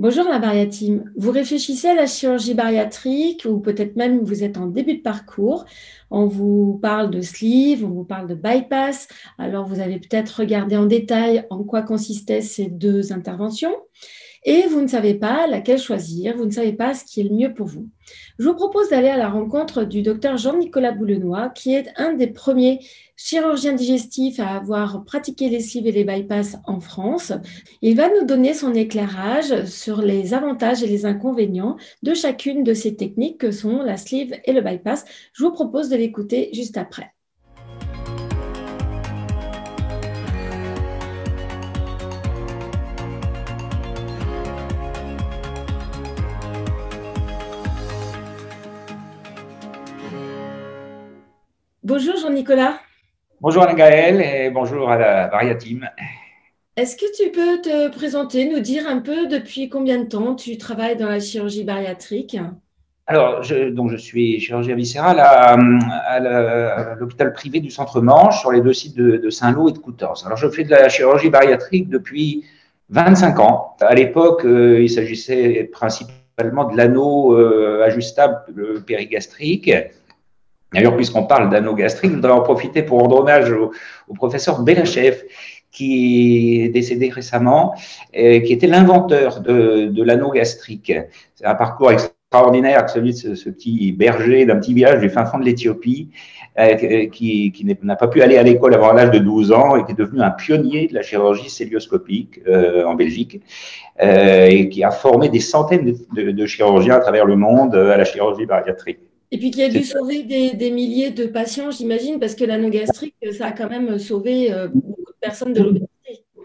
Bonjour la bariatime. Vous réfléchissez à la chirurgie bariatrique ou peut-être même vous êtes en début de parcours. On vous parle de sleeve, on vous parle de bypass. Alors vous avez peut-être regardé en détail en quoi consistaient ces deux interventions et vous ne savez pas laquelle choisir, vous ne savez pas ce qui est le mieux pour vous. Je vous propose d'aller à la rencontre du docteur Jean-Nicolas Boulenois, qui est un des premiers chirurgiens digestifs à avoir pratiqué les sleeves et les bypass en France. Il va nous donner son éclairage sur les avantages et les inconvénients de chacune de ces techniques que sont la sleeve et le bypass. Je vous propose de l'écouter juste après. Bonjour Jean-Nicolas. Bonjour Alain Gaël et bonjour à la Variatime. Est-ce que tu peux te présenter, nous dire un peu depuis combien de temps tu travailles dans la chirurgie bariatrique? Alors, je suis chirurgien viscéral à l'hôpital privé du Centre Manche sur les deux sites de Saint-Lô et de Coutances. Alors, je fais de la chirurgie bariatrique depuis 25 ans. À l'époque, il s'agissait principalement de l'anneau ajustable périgastrique. D'ailleurs, puisqu'on parle d'anneau gastrique, je voudrais en profiter pour rendre hommage au professeur Belachev, qui est décédé récemment, et qui était l'inventeur de l'anneau gastrique. C'est un parcours extraordinaire, celui de ce petit berger d'un petit village du fin fond de l'Éthiopie, qui n'a pas pu aller à l'école avant l'âge de 12 ans et qui est devenu un pionnier de la chirurgie cœlioscopique en Belgique, et qui a formé des centaines de chirurgiens à travers le monde à la chirurgie bariatrique. Et puis qui a dû sauver des milliers de patients, j'imagine, parce que l'anneau gastrique, ça a quand même sauvé beaucoup de personnes de l'obésité.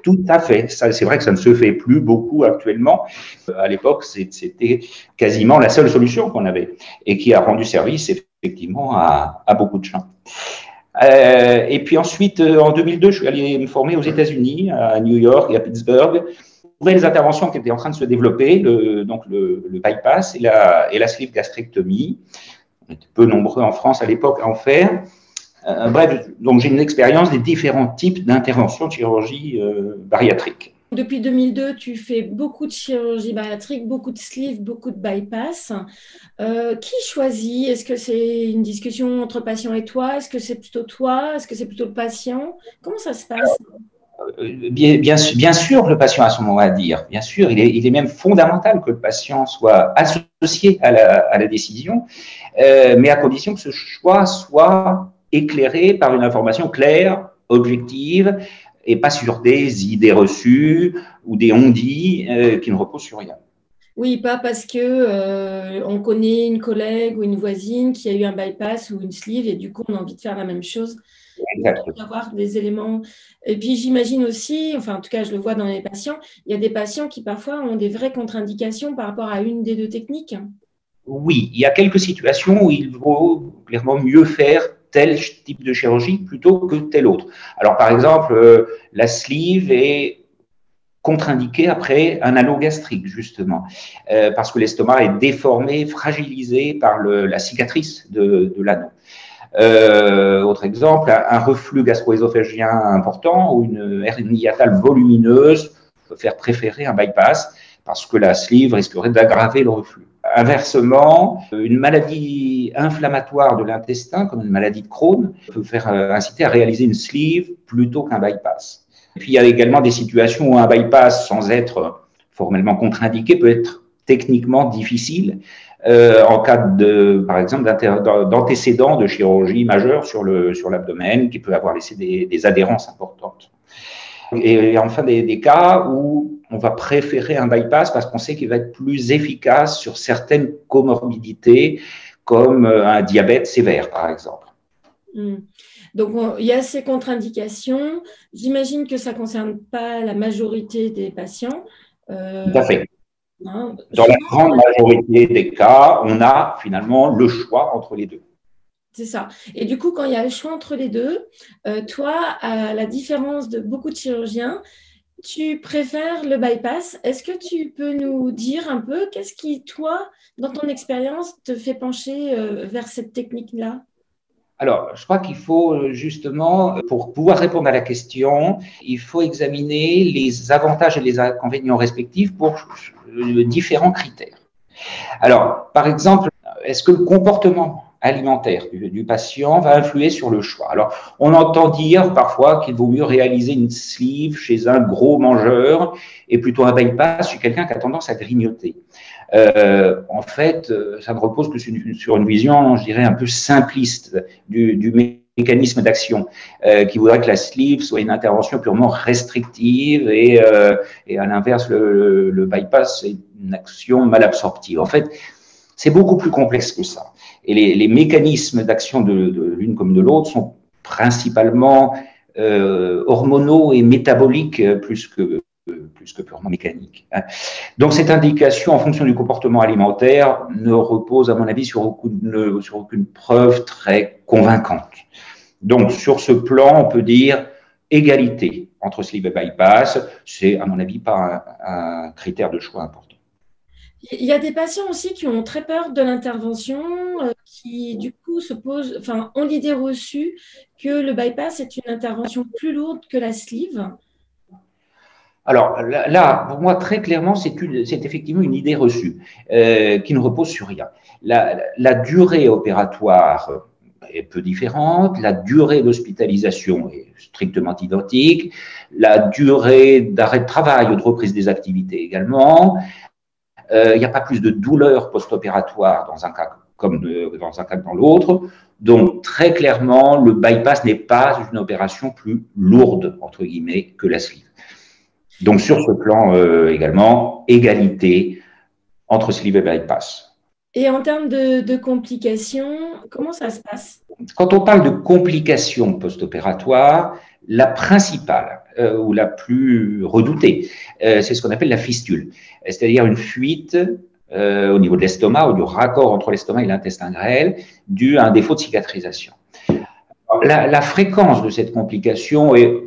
Tout à fait. C'est vrai que ça ne se fait plus beaucoup actuellement. À l'époque, c'était quasiment la seule solution qu'on avait et qui a rendu service effectivement à beaucoup de gens. Et puis ensuite, en 2002, je suis allé me former aux États-Unis, à New York et à Pittsburgh. Nouvelles interventions qui étaient en train de se développer, le bypass et la sleeve gastrectomie. On était peu nombreux en France à l'époque à en faire. Bref, donc j'ai une expérience des différents types d'interventions de chirurgie bariatrique. Depuis 2002, tu fais beaucoup de chirurgie bariatrique, beaucoup de sleeve, beaucoup de bypass. Qui choisit? Est-ce que c'est une discussion entre patient et toi? Est-ce que c'est plutôt toi? Est-ce que c'est plutôt le patient? Comment ça se passe? Bien sûr, le patient a son mot à dire. Bien sûr, il est même fondamental que le patient soit associé à la décision, mais à condition que ce choix soit éclairé par une information claire, objective, et pas sur des idées reçues ou des on-dit qui ne reposent sur rien. Oui, pas parce que on connaît une collègue ou une voisine qui a eu un bypass ou une sleeve et du coup on a envie de faire la même chose. Il Exactement. faut avoir des éléments. Et puis j'imagine aussi, enfin en tout cas je le vois dans les patients, il y a des patients qui parfois ont des vraies contre-indications par rapport à une des deux techniques. Oui, il y a quelques situations où il vaut clairement mieux faire tel type de chirurgie plutôt que tel autre. Alors, par exemple, la sleeve est contre-indiquée après un anneau gastrique, justement, parce que l'estomac est déformé, fragilisé par la cicatrice de l'anneau. Autre exemple, un reflux gastro-œsophagien important ou une hernie hiatale volumineuse peut faire préférer un bypass parce que la sleeve risquerait d'aggraver le reflux. Inversement, une maladie inflammatoire de l'intestin, comme une maladie de Crohn, peut faire inciter à réaliser une sleeve plutôt qu'un bypass. Et puis, il y a également des situations où un bypass, sans être formellement contre-indiqué, peut être techniquement difficile en cas par exemple, d'antécédents de chirurgie majeure sur l'abdomen, qui peut avoir laissé des adhérences importantes. Et enfin, des cas où on va préférer un bypass parce qu'on sait qu'il va être plus efficace sur certaines comorbidités, comme un diabète sévère, par exemple. Hmm. Donc, il y a ces contre-indications. J'imagine que ça ne concerne pas la majorité des patients. Tout à Euh, fait. Dans la Souvent, grande majorité des cas, on a finalement le choix entre les deux. c'est ça. Et du coup, quand il y a le choix entre les deux, toi, à la différence de beaucoup de chirurgiens, tu préfères le bypass. Est-ce que tu peux nous dire un peu qu'est-ce qui, toi, dans ton expérience, te fait pencher vers cette technique-là? Alors, je crois qu'il faut justement, pour pouvoir répondre à la question, il faut examiner les avantages et les inconvénients respectifs pour différents critères. Alors, par exemple, est-ce que le comportement alimentaire du patient va influer sur le choix? Alors, on entend dire parfois qu'il vaut mieux réaliser une sleeve chez un gros mangeur et plutôt un bypass chez quelqu'un qui a tendance à grignoter. En fait, ça ne repose que sur une vision, je dirais, un peu simpliste du mécanisme d'action, qui voudrait que la sleeve soit une intervention purement restrictive et à l'inverse, le bypass, c'est une action mal absorptive. En fait, c'est beaucoup plus complexe que ça. Et les mécanismes d'action de l'une comme de l'autre sont principalement hormonaux et métaboliques plus que purement mécaniques. Donc cette indication en fonction du comportement alimentaire ne repose à mon avis sur aucune preuve très convaincante. Donc sur ce plan, on peut dire égalité entre sleeve et bypass, c'est à mon avis pas un critère de choix important. Il y a des patients aussi qui ont très peur de l'intervention, qui du coup ont l'idée reçue que le bypass est une intervention plus lourde que la sleeve. Alors là, pour moi, très clairement, c'est effectivement une idée reçue qui ne repose sur rien. La durée opératoire est peu différente, la durée d'hospitalisation est strictement identique, la durée d'arrêt de travail ou de reprise des activités également. Il n'y a pas plus de douleur post-opératoire dans un cas dans un cas que dans l'autre. Donc, très clairement, le bypass n'est pas une opération plus lourde, entre guillemets, que la sleeve. Donc, sur ce plan également, égalité entre sleeve et bypass. Et en termes de complications, comment ça se passe? Quand on parle de complications post-opératoires, la principale ou la plus redoutée, c'est ce qu'on appelle la fistule, c'est-à-dire une fuite au niveau de l'estomac ou du raccord entre l'estomac et l'intestin grêle dû à un défaut de cicatrisation. La fréquence de cette complication est,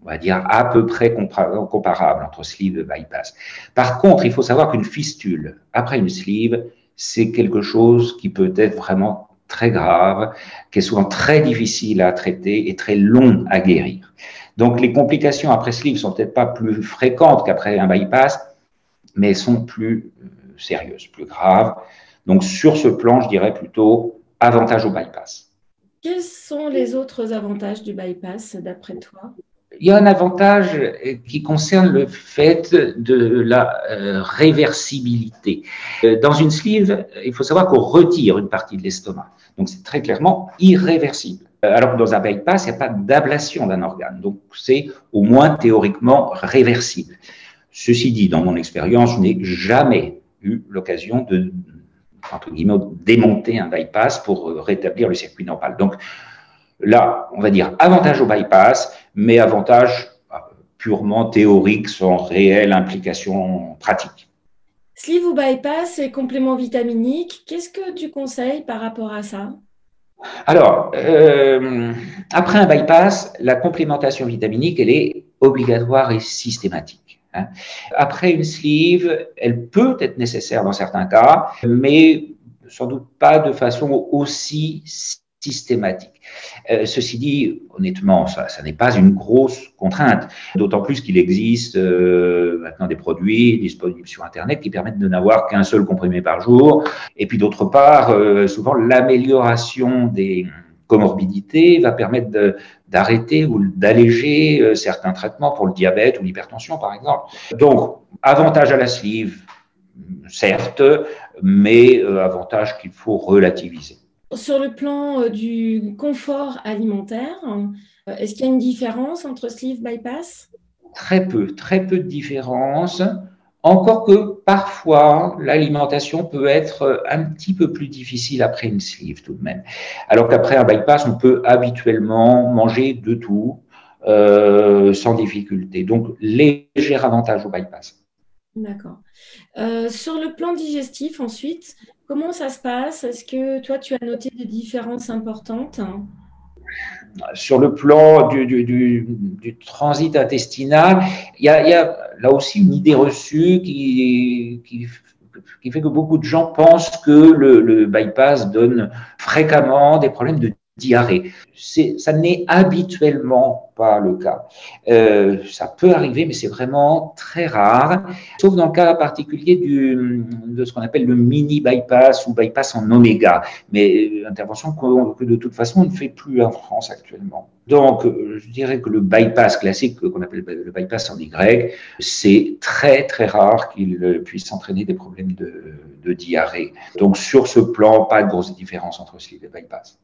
on va dire, à peu près comparable entre sleeve et bypass. Par contre, il faut savoir qu'une fistule après une sleeve, c'est quelque chose qui peut être vraiment très grave, qui est souvent très difficile à traiter et très long à guérir. Donc, les complications après sleeve sont peut-être pas plus fréquentes qu'après un bypass, mais elles sont plus sérieuses, plus graves. Donc, sur ce plan, je dirais plutôt avantage au bypass. Quels sont les autres avantages du bypass, d'après toi? Il y a un avantage qui concerne le fait de la réversibilité. Dans une sleeve, il faut savoir qu'on retire une partie de l'estomac. Donc, c'est très clairement irréversible. Alors que dans un bypass, il n'y a pas d'ablation d'un organe. Donc, c'est au moins théoriquement réversible. Ceci dit, dans mon expérience, je n'ai jamais eu l'occasion de, entre guillemets, démonter un bypass pour rétablir le circuit normal. Donc, là, on va dire avantage au bypass, mais avantage purement théorique sans réelle implication pratique. Sleeve ou bypass et complément vitaminique, qu'est-ce que tu conseilles par rapport à ça? Alors, après un bypass, la complémentation vitaminique, elle est obligatoire et systématique. Après une sleeve, elle peut être nécessaire dans certains cas, mais sans doute pas de façon aussi systématique. Ceci dit, honnêtement, ça n'est pas une grosse contrainte, d'autant plus qu'il existe maintenant des produits disponibles sur Internet qui permettent de n'avoir qu'un seul comprimé par jour. Et puis d'autre part, souvent l'amélioration des comorbidités va permettre d'arrêter ou d'alléger certains traitements pour le diabète ou l'hypertension, par exemple. Donc, avantage à la sleeve, certes, mais avantage qu'il faut relativiser. Sur le plan du confort alimentaire, est-ce qu'il y a une différence entre sleeve bypass? Très peu de différence. Encore que parfois, l'alimentation peut être un petit peu plus difficile après une sleeve tout de même. Alors qu'après un bypass, on peut habituellement manger de tout sans difficulté. Donc, léger avantage au bypass. D'accord. Sur le plan digestif, ensuite, comment ça se passe? Est-ce que toi, tu as noté des différences importantes? Sur le plan du transit intestinal, il y a là aussi une idée reçue qui fait que beaucoup de gens pensent que le bypass donne fréquemment des problèmes de diarrhée. Ça n'est habituellement pas le cas. Ça peut arriver, mais c'est vraiment très rare, sauf dans le cas particulier de ce qu'on appelle le mini bypass ou bypass en oméga, mais intervention que de toute façon on ne fait plus en France actuellement. Donc, je dirais que le bypass classique, qu'on appelle le bypass en Y, c'est très très rare qu'il puisse entraîner des problèmes de diarrhée. Donc, sur ce plan, pas de grosse différence entre sleeve et bypass.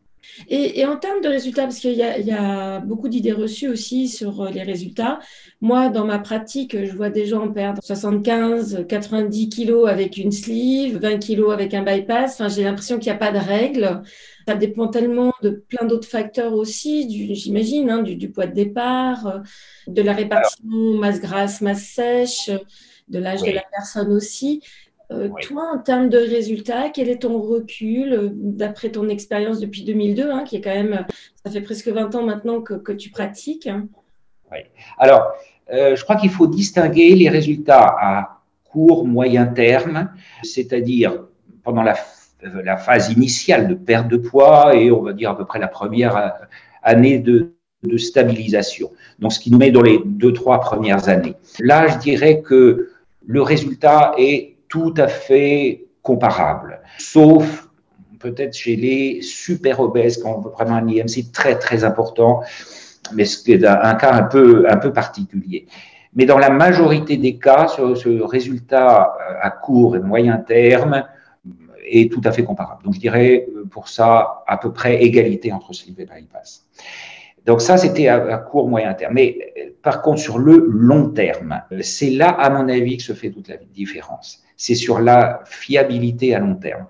Et en termes de résultats, parce qu'il y a beaucoup d'idées reçues aussi sur les résultats. Moi, dans ma pratique, je vois des gens perdre 75, 90 kilos avec une sleeve, 20 kilos avec un bypass. Enfin, j'ai l'impression qu'il n'y a pas de règle. Ça dépend tellement de plein d'autres facteurs aussi, j'imagine, hein, du poids de départ, de la Alors, répartition masse grasse, masse sèche, de l'âge de la oui, personne aussi. oui. Toi, en termes de résultats, quel est ton recul d'après ton expérience depuis 2002, hein, qui est quand même, ça fait presque 20 ans maintenant que tu pratiques, hein. Oui. Alors, je crois qu'il faut distinguer les résultats à court, moyen terme, c'est-à-dire pendant la phase initiale de perte de poids et on va dire à peu près la première année de stabilisation. Donc, ce qui nous met dans les 2, 3 premières années. Là, je dirais que le résultat est tout à fait comparable, sauf peut-être chez les super obèses qui ont vraiment un IMC très, très important, mais c'est un cas un peu particulier. Mais dans la majorité des cas, ce résultat à court et moyen terme est tout à fait comparable. Donc, je dirais pour ça, à peu près égalité entre sleeve et bypass. Donc, ça, c'était à court, moyen terme. Mais par contre, sur le long terme, c'est là, à mon avis, que se fait toute la différence. C'est sur la fiabilité à long terme.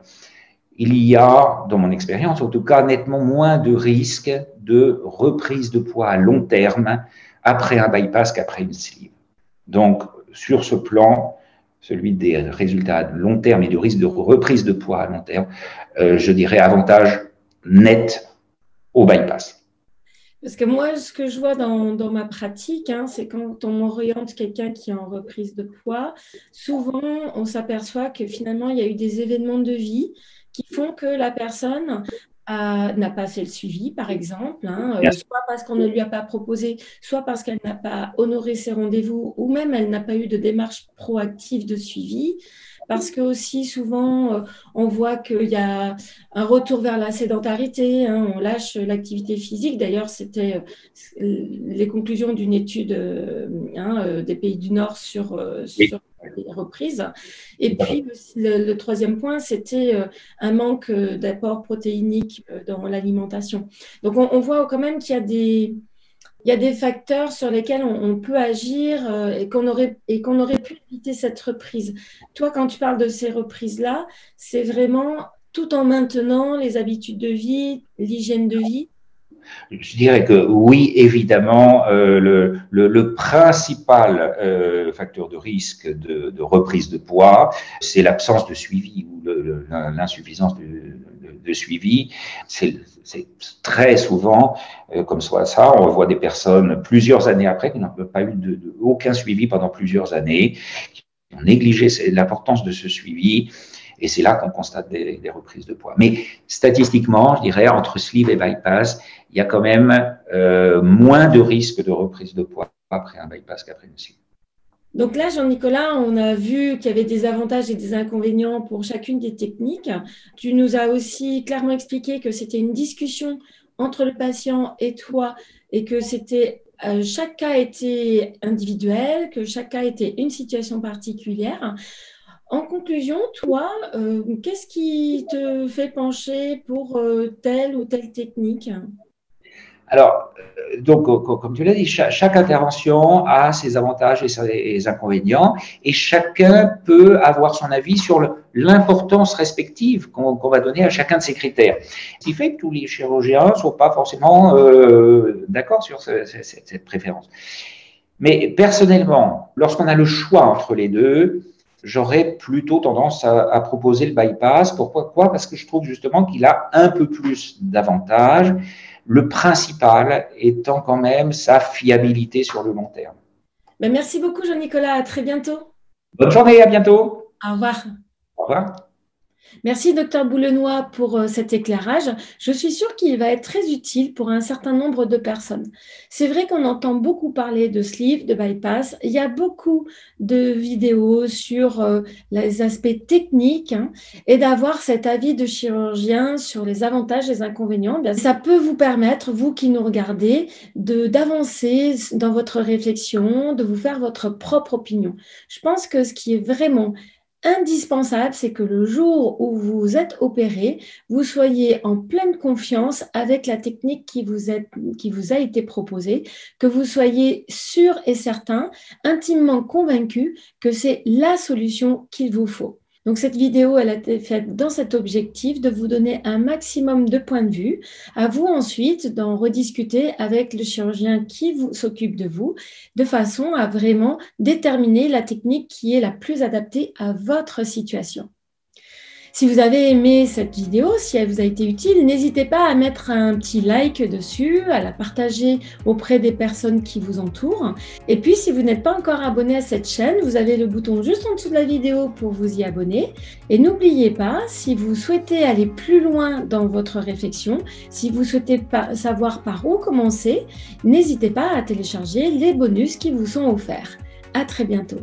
Il y a, dans mon expérience en tout cas, nettement moins de risques de reprise de poids à long terme après un bypass qu'après une sleeve. Donc, sur ce plan, celui des résultats à long terme et du risque de reprise de poids à long terme, je dirais avantage net au bypass. Parce que moi, ce que je vois dans ma pratique, hein, c'est quand on oriente quelqu'un qui est en reprise de poids, souvent on s'aperçoit que finalement il y a eu des événements de vie qui font que la personne n'a pas fait le suivi, par exemple, hein, soit parce qu'on ne lui a pas proposé, soit parce qu'elle n'a pas honoré ses rendez-vous, ou même elle n'a pas eu de démarche proactive de suivi. Parce que aussi souvent, on voit qu'il y a un retour vers la sédentarité, hein, on lâche l'activité physique. D'ailleurs, c'était les conclusions d'une étude des pays du Nord sur les reprises. Et puis, le troisième point, c'était un manque d'apport protéinique dans l'alimentation. Donc, on voit quand même qu'il y a des facteurs sur lesquels on peut agir et qu'on aurait pu éviter cette reprise. Toi, quand tu parles de ces reprises-là, c'est vraiment tout en maintenant les habitudes de vie, l'hygiène de vie. Je dirais que oui, évidemment, le principal facteur de risque de reprise de poids, c'est l'absence de suivi ou l'insuffisance de suivi. C'est très souvent comme ça. On voit des personnes plusieurs années après qui n'ont pas eu aucun suivi pendant plusieurs années, qui ont négligé l'importance de ce suivi. Et c'est là qu'on constate des reprises de poids. Mais statistiquement, je dirais, entre sleeve et bypass, il y a quand même moins de risques de reprise de poids après un bypass qu'après une sleeve. Donc là, Jean-Nicolas, on a vu qu'il y avait des avantages et des inconvénients pour chacune des techniques. Tu nous as aussi clairement expliqué que c'était une discussion entre le patient et toi et que chaque cas était individuel, que chaque cas était une situation particulière. En conclusion, toi, qu'est-ce qui te fait pencher pour telle ou telle technique? Alors, donc, comme tu l'as dit, chaque intervention a ses avantages et ses inconvénients, et chacun peut avoir son avis sur l'importance respective qu'on va donner à chacun de ces critères. Ce qui fait que tous les chirurgiens ne sont pas forcément d'accord sur cette préférence. Mais personnellement, lorsqu'on a le choix entre les deux, j'aurais plutôt tendance à proposer le bypass. Pourquoi? Parce que je trouve justement qu'il a un peu plus d'avantages. Le principal étant quand même sa fiabilité sur le long terme. Ben, merci beaucoup, Jean-Nicolas. À très bientôt. Bonne journée, à bientôt. Au revoir. Au revoir. Merci, docteur Boulenois, pour cet éclairage. Je suis sûre qu'il va être très utile pour un certain nombre de personnes. C'est vrai qu'on entend beaucoup parler de sleeve, de bypass. Il y a beaucoup de vidéos sur les aspects techniques, hein, et d'avoir cet avis de chirurgien sur les avantages et les inconvénients. Bien, ça peut vous permettre, vous qui nous regardez, d'avancer dans votre réflexion, de vous faire votre propre opinion. Je pense que ce qui est vraiment indispensable, c'est que le jour où vous êtes opéré, vous soyez en pleine confiance avec la technique qui vous a été proposée, que vous soyez sûr et certain, intimement convaincu que c'est la solution qu'il vous faut. Donc cette vidéo, elle a été faite dans cet objectif de vous donner un maximum de points de vue. À vous ensuite d'en rediscuter avec le chirurgien qui s'occupe de vous, de façon à vraiment déterminer la technique qui est la plus adaptée à votre situation. Si vous avez aimé cette vidéo, si elle vous a été utile, n'hésitez pas à mettre un petit like dessus, à la partager auprès des personnes qui vous entourent. Et puis, si vous n'êtes pas encore abonné à cette chaîne, vous avez le bouton juste en dessous de la vidéo pour vous y abonner. Et n'oubliez pas, si vous souhaitez aller plus loin dans votre réflexion, si vous souhaitez savoir par où commencer, n'hésitez pas à télécharger les bonus qui vous sont offerts. À très bientôt.